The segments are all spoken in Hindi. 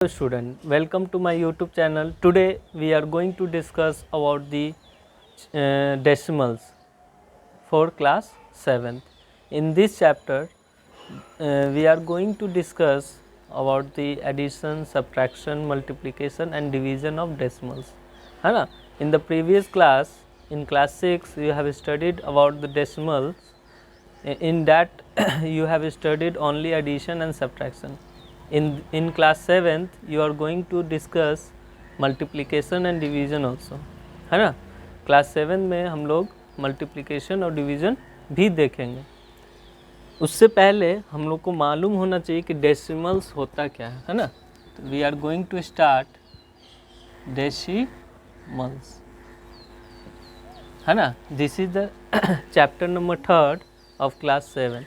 Hello student, welcome to my YouTube channel. Today we are going to discuss about the decimals for class 7th. In this chapter we are going to discuss about the addition, subtraction, multiplication and division of decimals. है ना? In the previous class, in class 6 you have studied about the decimals. In that you have studied only addition and subtraction. In class 7th you are going to discuss multiplication and division also, है ना? क्लास 7 में हम लोग मल्टीप्लिकेशन और डिवीज़न भी देखेंगे. उससे पहले हम लोग को मालूम होना चाहिए कि डेसिमल्स होता क्या है ना? तो we are going to start decimals, है ना? This is the chapter number 3 of class 7.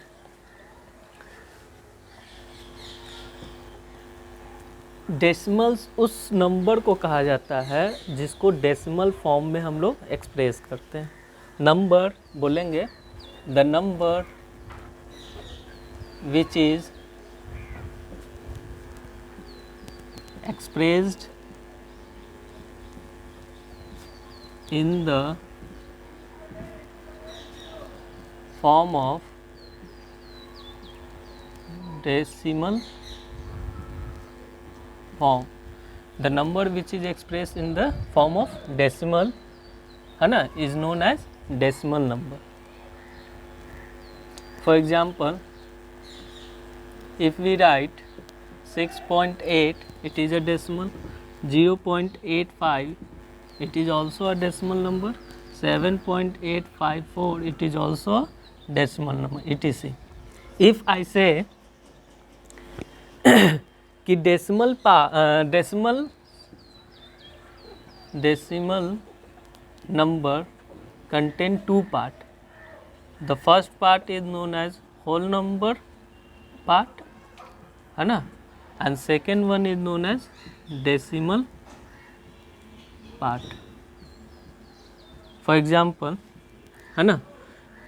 डेसिमल्स उस नंबर को कहा जाता है जिसको डेसिमल फॉर्म में हम लोग एक्सप्रेस करते हैं. नंबर बोलेंगे the number which is expressed in the form of decimal form. The number which is expressed in the form of decimal, है ना, is known as decimal number. For example, if we write 6.8, it is a decimal. 0.85, it is also a decimal number. 7.854, it is also a decimal number, etc. If I say कि decimal number contain 2 part. The first part is known as whole number part, है ना, and second one is known as decimal part. For example, है ना,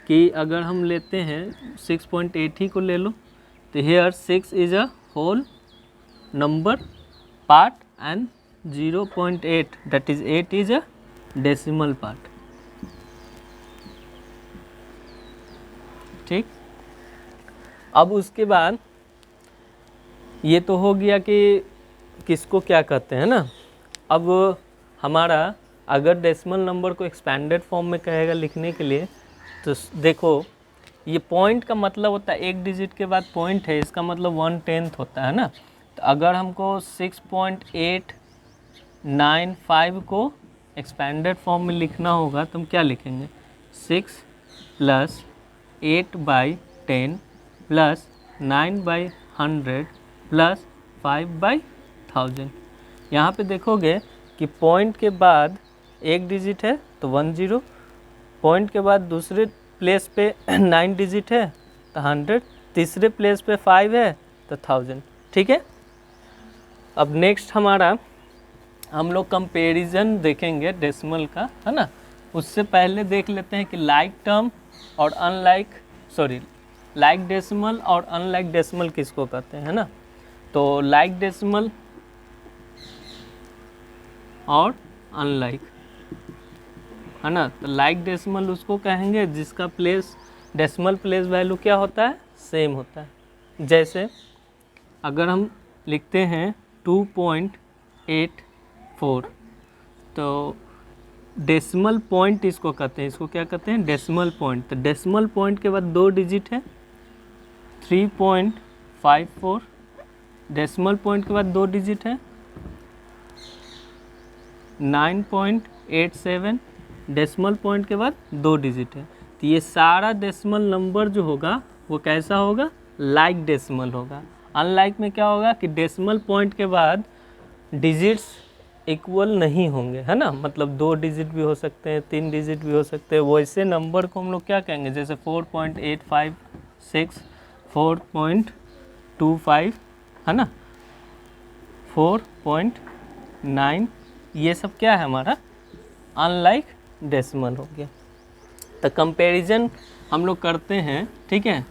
कि अगर हम लेते हैं 6.8 ही को ले लो, तो here 6 is a whole number part and 0.8, that is 8, is a decimal part. ठीक. अब उसके बाद ये तो हो गया कि किसको क्या कहते हैं ना. अब हमारा अगर डेसिमल नंबर को एक्सपेंडेड फॉर्म में कहेगा लिखने के लिए, तो देखो ये पॉइंट का मतलब होता है, एक डिजिट के बाद पॉइंट है, इसका मतलब 1/10 होता है ना. तो अगर हमको 6.895 को एक्सपेंडेड फॉर्म में लिखना होगा तो हम क्या लिखेंगे? 6 + 8/10 + 9/100 + 5/1000. यहाँ पे देखोगे कि पॉइंट के बाद एक डिजिट है तो 10, पॉइंट के बाद दूसरे प्लेस पे 9 डिजिट है तो 100, तीसरे प्लेस पे 5 है तो 1000. ठीक है. अब नेक्स्ट हमारा हम लोग कंपैरिजन देखेंगे डेसिमल का, है ना. उससे पहले देख लेते हैं कि लाइक टर्म और लाइक डेसिमल और अनलाइक डेसिमल किसको कहते हैं, है ना. तो लाइक डेसिमल और अनलाइक, है ना. तो लाइक डेसिमल उसको कहेंगे जिसका डेसिमल प्लेस वैल्यू क्या होता है? सेम होता है. जैसे अगर हम लिखते हैं 2.84, तो डेसिमल पॉइंट इसको कहते हैं. इसको क्या कहते हैं? Decimal point. तो डेसिमल पॉइंट के बाद 2 डिजिट है 3.54, डेसिमल पॉइंट के बाद 2 डिजिट है 9.87, डेसिमल पॉइंट के बाद 2 डिजिट है. तो ये सारा डेसिमल नंबर जो होगा वो कैसा होगा? लाइक डेसिमल होगा. अनलाइक में क्या होगा कि डेसिमल पॉइंट के बाद डिजिट्स इक्वल नहीं होंगे, है ना. मतलब 2 डिजिट भी हो सकते हैं, 3 डिजिट भी हो सकते हैं. वैसे नंबर को हम लोग क्या कहेंगे? जैसे 4.856, 4.25, है ना, 4.9, ये सब क्या है हमारा? अनलाइक डेसिमल हो गया. तो कंपैरिजन हम लोग करते हैं. ठीक है.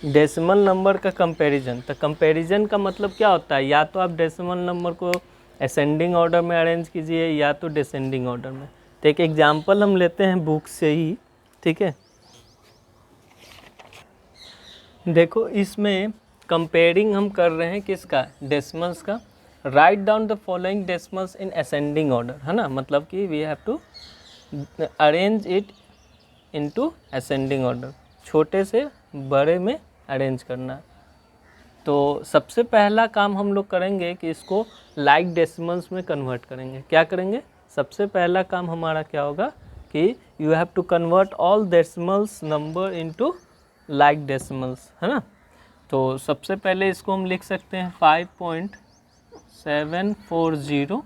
डेसिमल नंबर का कंपैरिजन। तो कंपैरिजन का मतलब क्या होता है, या तो आप डेसिमल नंबर को असेंडिंग ऑर्डर में अरेंज कीजिए या तो डिसेंडिंग ऑर्डर में। तो एक एग्जांपल हम लेते हैं बुक से ही, ठीक है। देखो इसमें कंपेयरिंग हम कर रहे हैं किसका, डेसिमल्स का। Write down the following decimals in ascending order, है ना, मतलब कि we have to arrange it into ascending order, छोटे से बड़े में अरेंज करना। तो सबसे पहला काम हम लोग करेंगे कि इसको लाइक डेसिमल्स में कन्वर्ट करेंगे। क्या करेंगे, सबसे पहला काम हमारा क्या होगा कि you have to convert all decimals number into like decimals, है ना। तो सबसे पहले इसको हम लिख सकते हैं 5.740,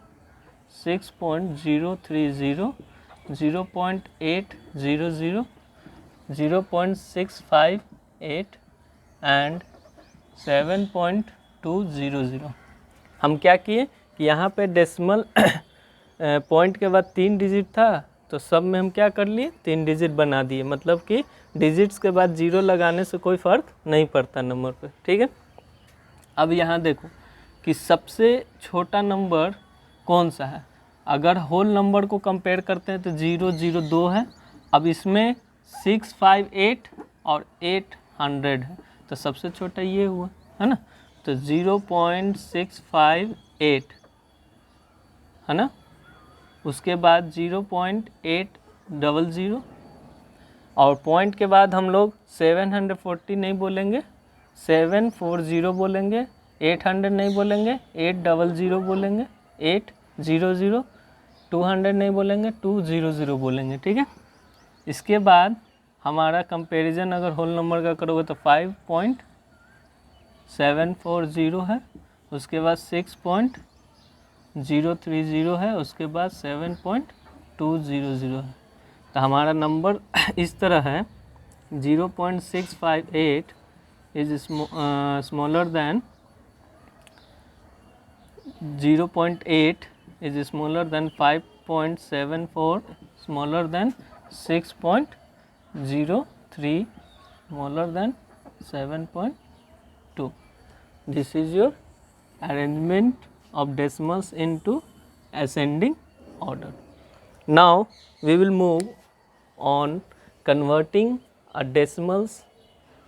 6.030, 0.800, 0.658 एंड 7.200। हम क्या किए कि यहाँ पे डेसिमल पॉइंट के बाद 3 डिजिट था, तो सब में हम क्या कर लिए, 3 डिजिट बना दिए। मतलब कि डिजिट्स के बाद 0 लगाने से कोई फ़र्क नहीं पड़ता नंबर पे, ठीक है। अब यहाँ देखो कि सबसे छोटा नंबर कौन सा है। अगर होल नंबर को कंपेयर करते हैं तो 002 है। अब इसमें 658 और 800 है, तो सबसे छोटा ये हुआ, है ना। तो 0.658 है ना, उसके बाद 0.800 और पॉइंट के बाद हम लोग 740 नहीं बोलेंगे, 740 बोलेंगे, 800 नहीं बोलेंगे, 800 बोलेंगे, 800, 200 नहीं बोलेंगे, 200 बोलेंगे, ठीक है। इसके बाद हमारा कंपैरिजन अगर होल नंबर का करोगे तो 5.740 है, उसके बाद 6.030 है, उसके बाद 7.200 है। तो हमारा नंबर इस तरह है 0.658 is smaller than 0.8 is smaller than 5.74, smaller than 6.03, smaller than 7.2. This is your arrangement of decimals into ascending order. Now we will move on converting a decimals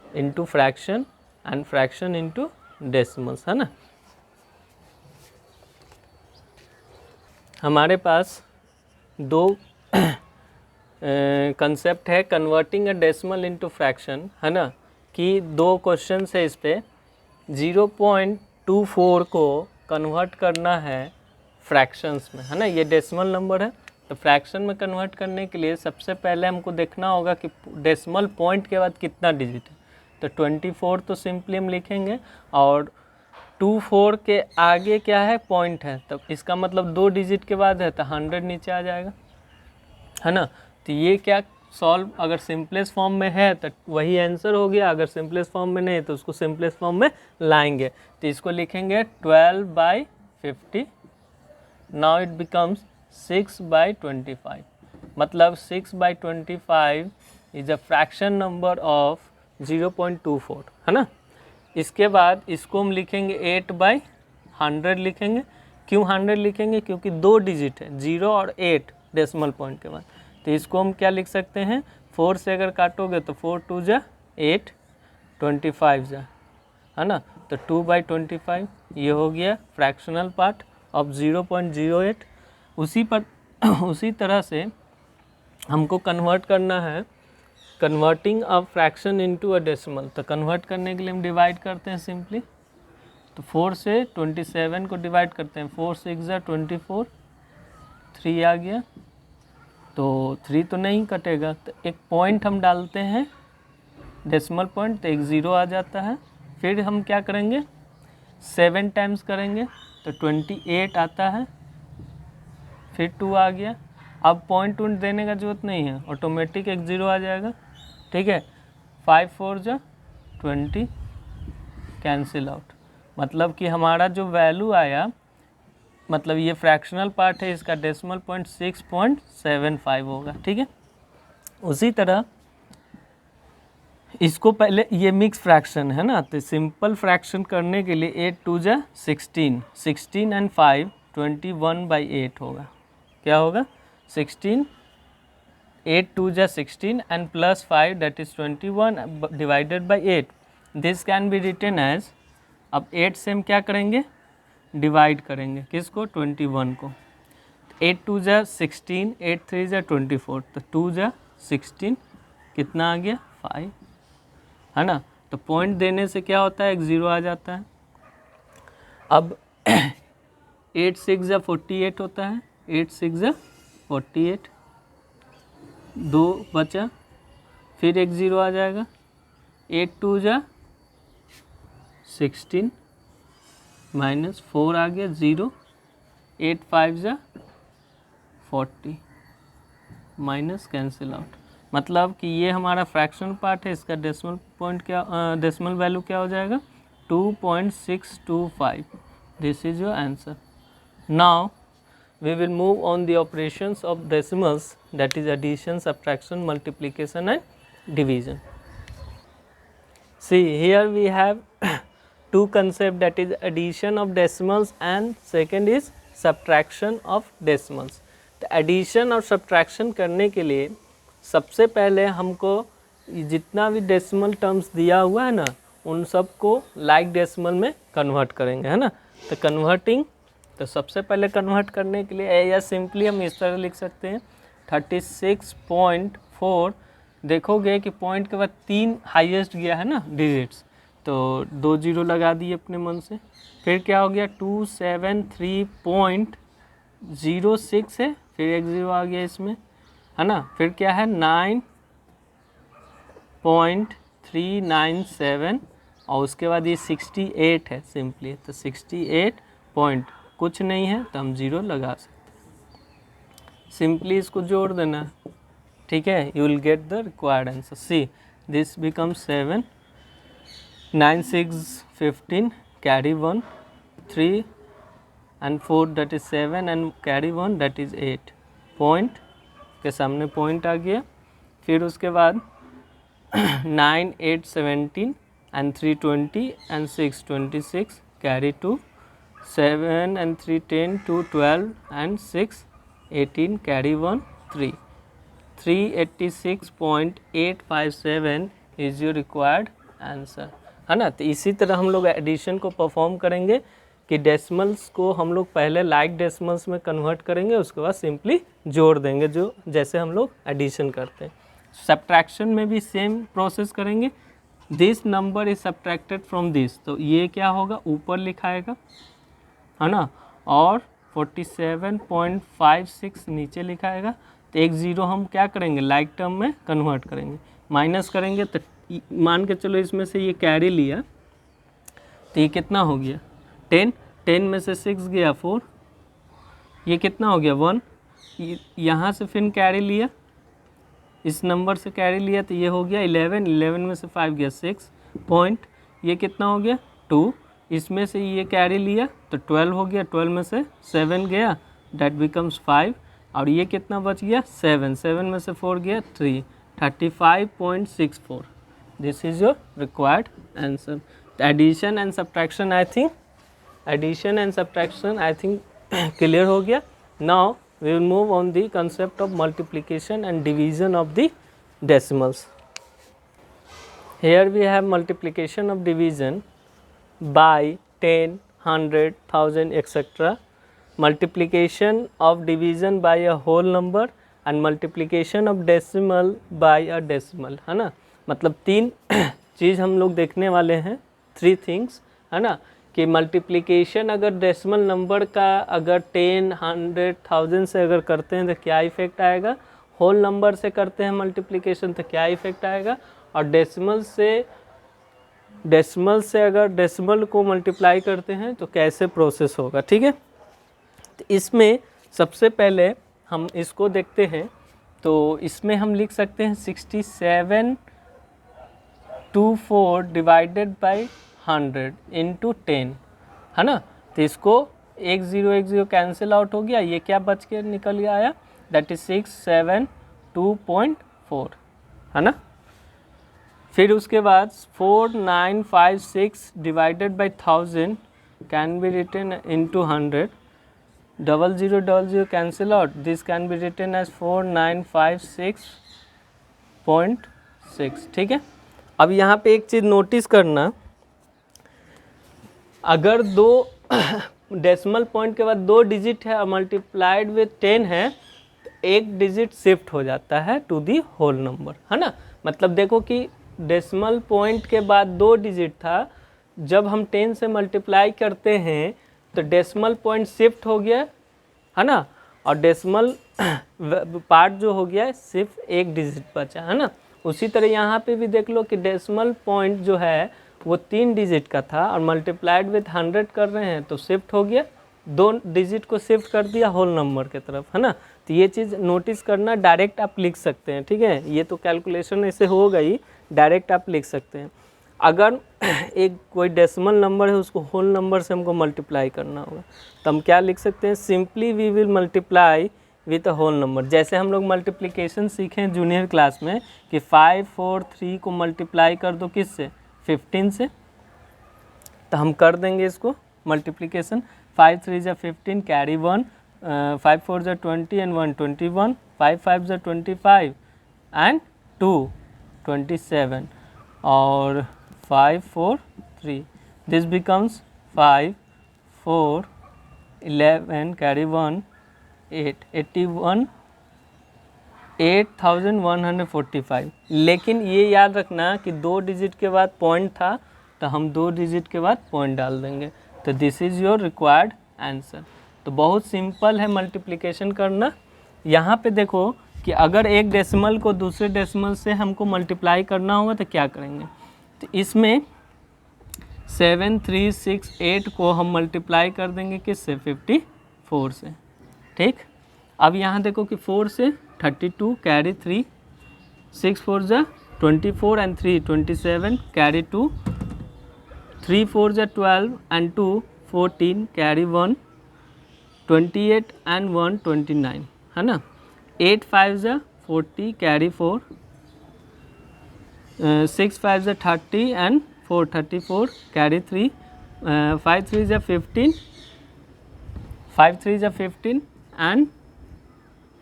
into fraction and fraction into decimals, है ना। हमारे पास दो कंसेप्ट है converting a decimal into fraction, है ना, कि दो क्वेश्चन है इस पे। 0.24 को कन्वर्ट करना है फ्रैक्शंस में, है ना। ये डेसिमल नंबर है, तो फ्रैक्शन में कन्वर्ट करने के लिए सबसे पहले हमको देखना होगा कि डेसिमल पॉइंट के बाद कितना डिजिट है। तो 24 तो सिंपली हम लिखेंगे, और 24 के आगे क्या है, पॉइंट है, तब इसका मतलब 2 डिजिट के बाद है तो 100 नीचे आ जाएगा, है ना। तो ये क्या सॉल्व, अगर सिंपलेस्ट फॉर्म में है तो वही आंसर हो गया, अगर सिंपलेस्ट फॉर्म में नहीं है तो उसको सिंपलेस्ट फॉर्म में लाएंगे। तो इसको लिखेंगे 12/50, नाउ इट बिकम्स 6/25, मतलब 6/25 is a fraction number of 0.24, है ना। इसके बाद इसको हम लिखेंगे 8/100 लिखेंगे। क्यों 100 लिखेंगे, क्योंकि 2 डिजिट है, 0 और 8 डेसिमल पॉइंट के बाद। तो इसको हम क्या लिख सकते हैं, 4 से अगर काटोगे तो 4 2 जा 8, 25 जा, है ना। तो 2/25 ये हो गया फ्रैक्शनल पार्ट ऑफ 0.08। उसी तरह से हमको कन्वर्ट करना है, converting a fraction into a decimal. तो कन्वर्ट करने के लिए हम डिवाइड करते हैं सिंपली। तो 4 से 27 को डिवाइड करते हैं, 4 6 जा 24, 3 आ गया, तो 3 तो नहीं कटेगा, तो एक पॉइंट हम डालते हैं डेसिमल पॉइंट, तो एक 0 आ जाता है। फिर हम क्या करेंगे, 7 टाइम्स करेंगे तो 28 आता है, फिर 2 आ गया। अब पॉइंट उंट देने का जरूरत नहीं है, ऑटोमेटिक एक 0 आ जाएगा, ठीक है। 5 4 जा 20, कैंसिल आउट, मतलब कि हमारा जो वैल्यू आया, मतलब ये फ्रैक्शनल पार्ट है, इसका डेसिमल पॉइंट 6.75 होगा, ठीक है। उसी तरह इसको पहले, ये मिक्स फ्रैक्शन है ना, तो सिंपल फ्रैक्शन करने के लिए 8 2 जा 16, 16 एंड 5 21/8 होगा। क्या होगा? 16, 8 2 जा 16 and plus 5 that is 21 divided by 8। This can be written as, अब 8 से हम क्या करेंगे? डिवाइड करेंगे किसको? 21 को। 8 2 जा 16, 8 3 जा 24, तो 2 जा 16 कितना आ गया? 5, है ना। तो पॉइंट देने से क्या होता है? एक ज़ीरो आ जाता है। अब 8 6 जा 48 होता है, 8 6 जा 48, 2 बचा, फिर एक ज़ीरो आ जाएगा। 8 2 जा 16 माइनस 4 आ गया 0, 8 5 जा 40 माइनस कैंसिल आउट। मतलब कि ये हमारा फ्रैक्शन पार्ट है, इसका डेसिमल पॉइंट क्या, डेसिमल वैल्यू क्या हो जाएगा? 2.625। This is your answer. Now we will move on the operations of decimals, that is addition, subtraction, multiplication and division. See, here we have two concepts, that is addition of decimals and second is subtraction of decimals. तो addition और subtraction करने के लिए सबसे पहले हमको जितना भी डेसिमल टर्म्स दिया हुआ है ना, उन सब को लाइक डेसिमल में कन्वर्ट करेंगे, है ना। तो कन्वर्टिंग, तो सबसे पहले कन्वर्ट करने के लिए या सिंपली हम इस तरह लिख सकते हैं 36.4। देखोगे कि पॉइंट के बाद 3 हाईएस्ट गया है ना डिजिट्स, तो 2 जीरो लगा दिए अपने मन से। फिर क्या हो गया? 273.06 है, फिर एक ज़ीरो आ गया इसमें, है ना। फिर क्या है? 9.397 और उसके बाद ये 68 है सिंपली, तो 68 पॉइंट कुछ नहीं है तो हम ज़ीरो लगा सकते हैं। सिंपली इसको जोड़ देना, ठीक है। You will get the required answer. See, this becomes 7, 9 6 15, carry 1, 3 and 4 that is 7 and carry 1 that is 8। Point के सामने पॉइंट आ गया। फिर उसके बाद 9 8 17 and 3 20 and 6 26, carry 2, 7 and 3 10, 2 12 and 6 18, carry 1 3। 386.857 is your required answer, है ना। तो इसी तरह हम लोग एडिशन को परफॉर्म करेंगे कि डेसिमल्स को हम लोग पहले लाइक डेसिमल्स में कन्वर्ट करेंगे, उसके बाद सिंपली जोड़ देंगे, जो जैसे हम लोग एडिशन करते हैं। सब्ट्रैक्शन में भी सेम प्रोसेस करेंगे। This number is subtracted from this, तो ये क्या होगा? ऊपर लिखाएगा, है ना, और 47.56 नीचे लिखाएगा। तो एक ज़ीरो हम क्या करेंगे? लाइक टर्म में कन्वर्ट करेंगे, माइनस करेंगे। तो मान के चलो इसमें से ये कैरी लिया, तो ये कितना हो गया? 10, 10 में से 6 गया 4, ये कितना हो गया? 1। यहाँ से फिर कैरी लिया, इस नंबर से कैरी लिया, तो ये हो गया 11, 11 में से 5 गया 6 पॉइंट, ये कितना हो गया? 2। इसमें से ये कैरी लिया तो 12 हो गया, 12 में से 7 गया, डैट बिकम्स 5, और ये कितना बच गया? 7, 7 में से 4 गया 3, 35.64। This is your required answer. Addition and subtraction I think clear हो गया। Now we will move on the concept of multiplication and division of the decimals. Here we have multiplication of division by 10, 100, 1000 etc. Multiplication of division by a whole number and multiplication of decimal by a decimal, है ना। मतलब 3 चीज़ हम लोग देखने वाले हैं, 3 things, है ना। कि मल्टीप्लिकेशन अगर डेसिमल नंबर का अगर 10, 100, 1000 से अगर करते हैं तो क्या इफ़ेक्ट आएगा, होल नंबर से करते हैं मल्टीप्लिकेशन तो क्या इफ़ेक्ट आएगा, और डेसिमल से अगर डेसिमल को मल्टीप्लाई करते हैं तो कैसे प्रोसेस होगा, ठीक है। तो इसमें सबसे पहले हम इसको देखते हैं, तो इसमें हम लिख सकते हैं 6724 डिवाइडेड बाई 100 इंटू 10, है ना। तो इसको 1 0 कैंसिल आउट हो गया, ये क्या बच के निकल गया आया, दैट इज 672.4, है ना। फिर उसके बाद 4956 divided by 1000 can be written into 100, 0000 cancel out, this can be written as 4956.6। ठीक है, अब यहाँ पे एक चीज़ नोटिस करना, अगर दो डेसिमल पॉइंट के बाद 2 डिजिट है और मल्टीप्लाइड विथ 10 है तो एक डिजिट शिफ्ट हो जाता है टू दी होल नंबर, है ना। मतलब देखो कि डेसिमल पॉइंट के बाद 2 डिजिट था, जब हम 10 से मल्टीप्लाई करते हैं तो डेसिमल पॉइंट शिफ्ट हो गया, है ना, और डेसिमल पार्ट जो हो गया सिर्फ एक डिजिट बचा, है ना। उसी तरह यहाँ पे भी देख लो कि डेसिमल पॉइंट जो है वो 3 डिजिट का था और मल्टीप्लाइड विथ 100 कर रहे हैं तो शिफ्ट हो गया, 2 डिजिट को शिफ्ट कर दिया होल नंबर के तरफ, है ना। तो ये चीज़ नोटिस करना, डायरेक्ट आप लिख सकते हैं, ठीक है, ये तो कैलकुलेशन ऐसे हो गई, डायरेक्ट आप लिख सकते हैं। अगर एक कोई डेसिमल नंबर है उसको होल नंबर से हमको मल्टीप्लाई करना होगा तो हम क्या लिख सकते हैं, simply we will multiply with a whole number. जैसे हम लोग मल्टीप्लिकेशन सीखे हैं जूनियर क्लास में कि 5 4 3 को मल्टीप्लाई कर दो किससे, 15 से, तो हम कर देंगे इसको मल्टीप्लिकेशन, 5 3 जा 15 कैरी 1, 5 4 जा 20 एंड 1 21, 5 5 जा 25 एंड 2 27 और 5 4 3, दिस बिकम्स 5 4 11 कैरी 1 8 81 8145। लेकिन ये याद रखना कि 2 डिजिट के बाद पॉइंट था तो हम 2 डिजिट के बाद पॉइंट डाल देंगे, तो this is your required answer. तो बहुत सिंपल है मल्टीप्लिकेशन करना। यहाँ पे देखो कि अगर एक डेसिमल को दूसरे डेसिमल से हमको मल्टीप्लाई करना होगा तो क्या करेंगे, तो इसमें 7368 को हम मल्टीप्लाई कर देंगे किससे, 54 से। ठीक, अब यहाँ देखो कि 4 से 32 कैरी 3, 6 4 जा 24 एंड 3 27 कैरी 2, 3 4 जा 12 एंड 2 14 कैरी 1, 28 एंड 1 29, है ना। 8 5 जा 40 कैरी 4, 6 5 जा 30 एंड 4 34 कैरी 3, 5 3 जा 15, 5 3 जा 15 and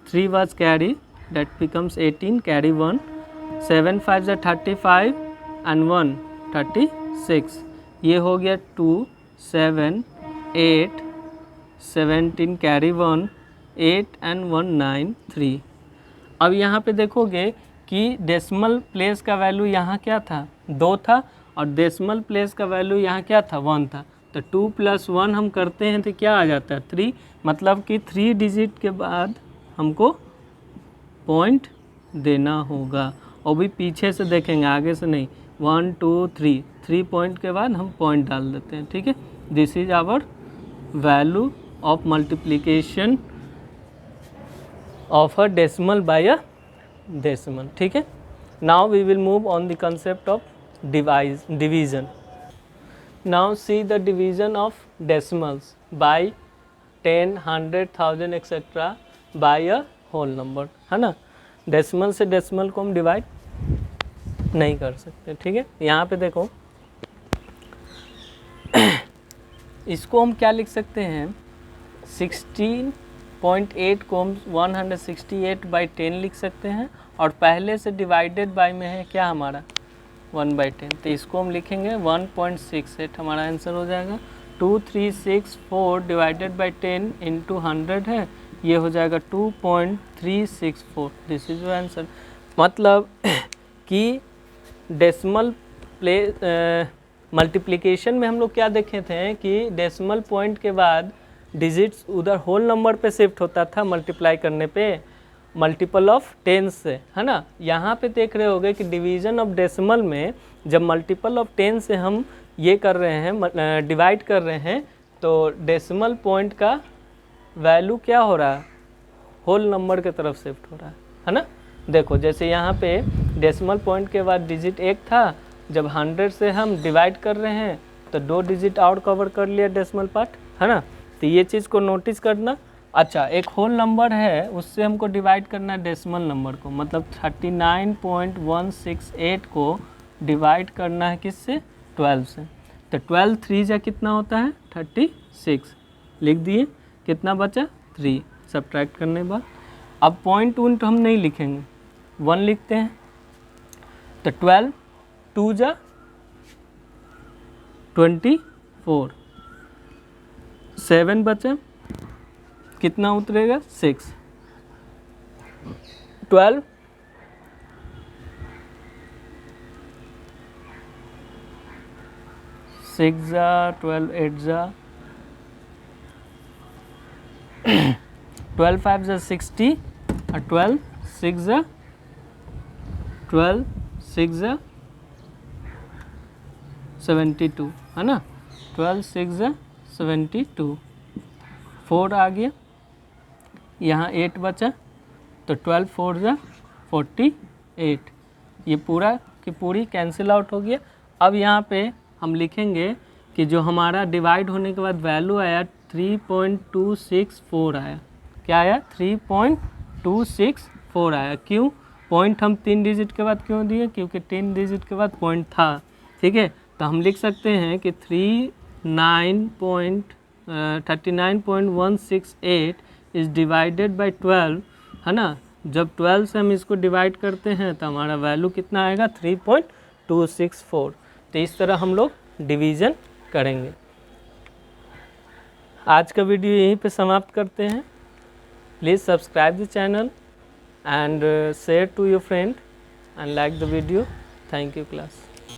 3 was carry, that becomes 18 carry 1, 7 5 जा 35 and 1 36, ये हो गया 2 7 8 17 कैरी 1 8 and 1 9 3। अब यहाँ पे देखोगे कि डेसिमल प्लेस का वैल्यू यहाँ क्या था, 2 था, और डेसिमल प्लेस का वैल्यू यहाँ क्या था, 1 था। तो 2 + 1 हम करते हैं तो क्या आ जाता है, 3, मतलब कि 3 डिजिट के बाद हमको पॉइंट देना होगा। और भी पीछे से देखेंगे, आगे से नहीं, 1 2 3, 3 पॉइंट के बाद हम पॉइंट डाल देते हैं, ठीक है। This is our value of multiplication of a decimal by a decimal, ठीक है। Now we will move on the concept of division. Now see the division of decimals by 10, 100, 1000 etc. by a whole number, है ना। डेसिमल से डेसिमल को हम डिवाइड नहीं कर सकते, ठीक है। यहाँ पे देखो इसको हम क्या लिख सकते हैं, 16.8 को हम 168/10 लिख सकते हैं, और पहले से डिवाइडेड बाय में है क्या हमारा 1/10, तो इसको हम लिखेंगे 1.68, हमारा आंसर हो जाएगा। 2364 डिवाइडेड बाई 10 इंटू 100 है, ये हो जाएगा 2.364, दिस इज योर आंसर। मतलब कि डेसिमल मल्टीप्लिकेशन में हम लोग क्या देखे थे कि डेसिमल पॉइंट के बाद डिजिट्स उधर होल नंबर पे शिफ्ट होता था मल्टीप्लाई करने पे, मल्टीपल ऑफ 10 से, है ना। यहाँ पे देख रहे होगे कि डिवीज़न ऑफ डेसिमल में जब मल्टीपल ऑफ 10 से हम ये कर रहे हैं, डिवाइड कर रहे हैं, तो डेसिमल पॉइंट का वैल्यू क्या हो रहा है, होल नंबर के तरफ शिफ्ट हो रहा है ना। देखो जैसे यहाँ पे डेसिमल पॉइंट के बाद डिजिट 1 था, जब 100 से हम डिवाइड कर रहे हैं तो 2 डिजिट और कवर कर लिया डेसिमल पार्ट, है ना। तो ये चीज़ को नोटिस करना। अच्छा, एक होल नंबर है उससे हमको डिवाइड करना है डेसिमल नंबर को, मतलब 39.168 को डिवाइड करना है किससे, 12 से। तो 12 3 जा कितना होता है 36, लिख दिए, कितना बचा 3, सब्ट्रैक्ट करने के बाद। अब पॉइंट उन्ट हम नहीं लिखेंगे, 1 लिखते हैं। तो 12 2 जा 24, 7 बचा, कितना उतरेगा 6, 12 6 जा 12 8 जा 12 5 जा 60 और 12 6 जा 72 है ना, 12 6 जा 72, 4 आ गया, यहाँ 8 बचा, तो 12 4 जा 48, ये पूरा की पूरी कैंसिल आउट हो गया। अब यहाँ पे हम लिखेंगे कि जो हमारा डिवाइड होने के बाद वैल्यू आया 3.264 आया, क्या आया 3.264 आया। क्यों, पॉइंट हम 3 डिजिट के बाद क्यों दिए, क्योंकि 3 डिजिट के बाद पॉइंट था, ठीक है। तो हम लिख सकते हैं कि 39.168 इज़ डिवाइडेड बाई 12, है ना। जब 12 से हम इसको डिवाइड करते हैं तो हमारा वैल्यू कितना आएगा 3.264। तो इस तरह हम लोग डिवीज़न करेंगे। आज का वीडियो यहीं पे समाप्त करते हैं। Please subscribe the channel and share to your friend and like the video. Thank you class.